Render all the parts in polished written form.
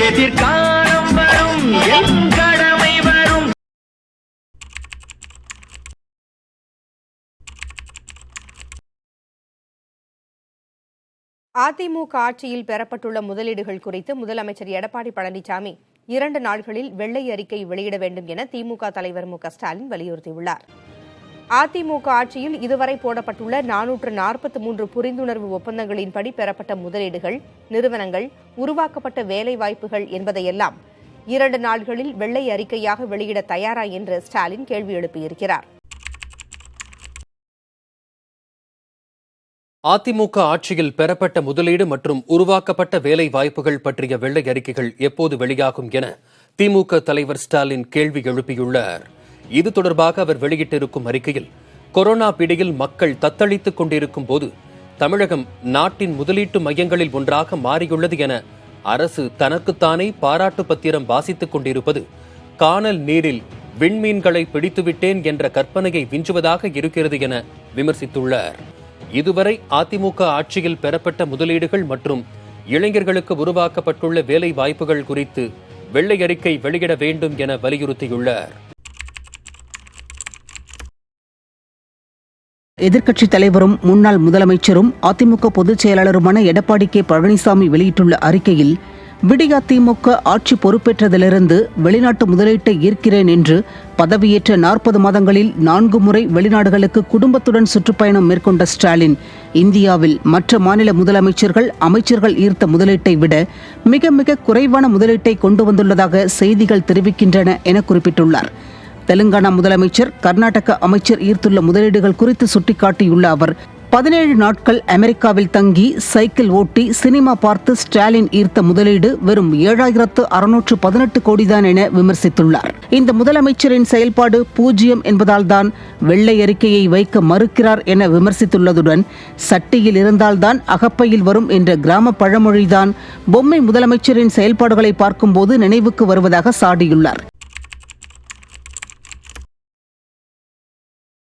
எதிர்காலம் வரும் என் கடமை வரும். அதிமுக ஆட்சியில் பெறப்பட்டுள்ள முதலீடுகள் குறித்து முதலமைச்சர் எடப்பாடி பழனிசாமி 2 நாட்களில் வெள்ளை அறிக்கை வெளியிட வேண்டும் என திமுக தலைவர் மு.க.ஸ்டாலின் வலியுறுத்தியுள்ளார். அதிமுக ஆட்சியில் இதுவரை போடப்பட்டுள்ள 443 புரிந்துணர்வு ஒப்பந்தங்களின்படி பெறப்பட்ட முதலீடுகள், நிறுவனங்கள், உருவாக்கப்பட்ட வேலைவாய்ப்புகள் என்பதையெல்லாம் 2 நாட்களில் வெள்ளை அறிக்கையாக வெளியிட தயாரா என்று ஸ்டாலின் கேள்வி எழுப்பியிருக்கிறார். அதிமுக ஆட்சியில் பெறப்பட்ட முதலீடு மற்றும் உருவாக்கப்பட்ட வேலை வாய்ப்புகள் பற்றிய வெள்ளை அறிக்கைகள் எப்போது வெளியாகும் என திமுக தலைவர் ஸ்டாலின் கேள்வி எழுப்பியுள்ளார். இது தொடர்பாக அவர் வெளியிட்டிருக்கும் அறிக்கையில், கொரோனா பிடியில் மக்கள் தத்தளித்துக் கொண்டிருக்கும் போது தமிழகம் நாட்டின் முதலீட்டு மையங்களில் ஒன்றாக மாறியுள்ளது என அரசு தனக்குத்தானே பாராட்டு பத்திரம் வாசித்துக் கொண்டிருப்பது கானல் நீரில் விண்மீன்களை பிடித்துவிட்டேன் என்ற கற்பனையை விஞ்சுவதாக இருக்கிறது என விமர்சித்துள்ளார். இதுவரை அதிமுக ஆட்சியில் பெறப்பட்ட முதலீடுகள் மற்றும் இளைஞர்களுக்கு உருவாக்கப்பட்டுள்ள வேலை வாய்ப்புகள் குறித்து வெள்ளை அறிக்கை வெளியிட வேண்டும் என வலியுறுத்தியுள்ளார். எதிர்க்கட்சித் தலைவரும் முன்னாள் முதலமைச்சரும் அதிமுக பொதுச் செயலாளருமான எடப்பாடி கே. பழனிசாமி வெளியிட்டுள்ள அறிக்கையில், விடியா திமுக ஆட்சி பொறுப்பேற்றதிலிருந்து வெளிநாட்டு முதலீட்டை ஈர்க்கிறேன் என்று பதவியேற்ற 40 மாதங்களில் 4 முறை வெளிநாடுகளுக்கு குடும்பத்துடன் சுற்றுப்பயணம் மேற்கொண்ட ஸ்டாலின், இந்தியாவில் மற்ற மாநில முதலமைச்சர்கள், அமைச்சர்கள் ஈர்த்த முதலீட்டை விட மிக மிக குறைவான முதலீட்டை கொண்டு வந்துள்ளதாக செய்திகள் தெரிவிக்கின்றன என குறிப்பிட்டுள்ளார். தெலுங்கானா முதலமைச்சர், கர்நாடக அமைச்சர் ஈர்த்துள்ள முதலீடுகள் குறித்து சுட்டிக்காட்டியுள்ள அவர், 17 நாட்கள் அமெரிக்காவில் தங்கி சைக்கிள் ஓட்டி சினிமா பார்த்து ஸ்டாலின் ஈர்த்த முதலீடு வெறும் 7,618 கோடிதான் என விமர்சித்துள்ளார். இந்த முதலமைச்சரின் செயல்பாடு 0 என்பதால்தான் வெள்ளை அறிக்கையை வைக்க மறுக்கிறார் என விமர்சித்துள்ளதுடன், சட்டியில் இருந்தால்தான் அகப்பையில் வரும் என்ற கிராம பழமொழிதான் பொம்மை முதலமைச்சரின் செயல்பாடுகளை பார்க்கும்போது நினைவுக்கு வருவதாக சாடியுள்ளார்.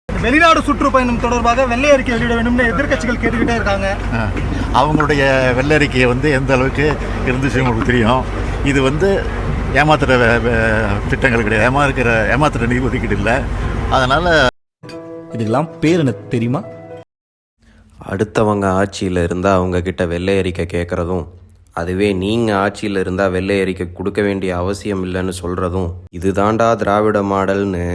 வெளிநாடு சுற்றுப்பயணம் தொடர்பாக வெள்ளை அறிக்கை வெளியிட வேண்டும் எதிர்க்கட்சிகள் கேட்டுக்கிட்டே இருக்காங்க. அவங்களுடைய வெள்ளை அறிக்கையை எந்த அளவுக்கு இருந்துச்சு உங்களுக்கு தெரியும். இது ஏமாத்துற திட்டங்கள் கிடையாது, ஏமாத்துற நிதி ஒதுக்கீடு இல்லை. அதனால இதுக்கெல்லாம் பேர் என்ன தெரியுமா? அடுத்தவங்க ஆட்சியில் இருந்தால் அவங்க கிட்ட வெள்ளை அறிக்கை கேட்குறதும், அதுவே நீங்கள் ஆட்சியில் இருந்தால் வெள்ளை அறிக்கை கொடுக்க வேண்டிய அவசியம் இல்லைன்னு சொல்கிறதும், இதுதாண்டா திராவிட மாடல்னு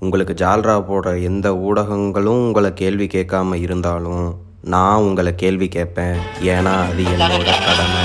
உங்களுக்கு ஜால்ரா போடுற எந்த ஊடகங்களும் உங்களை கேள்வி கேட்காம இருந்தாலும் நான் உங்களை கேள்வி கேட்பேன். ஏன்னா அது என்னோட கடமை.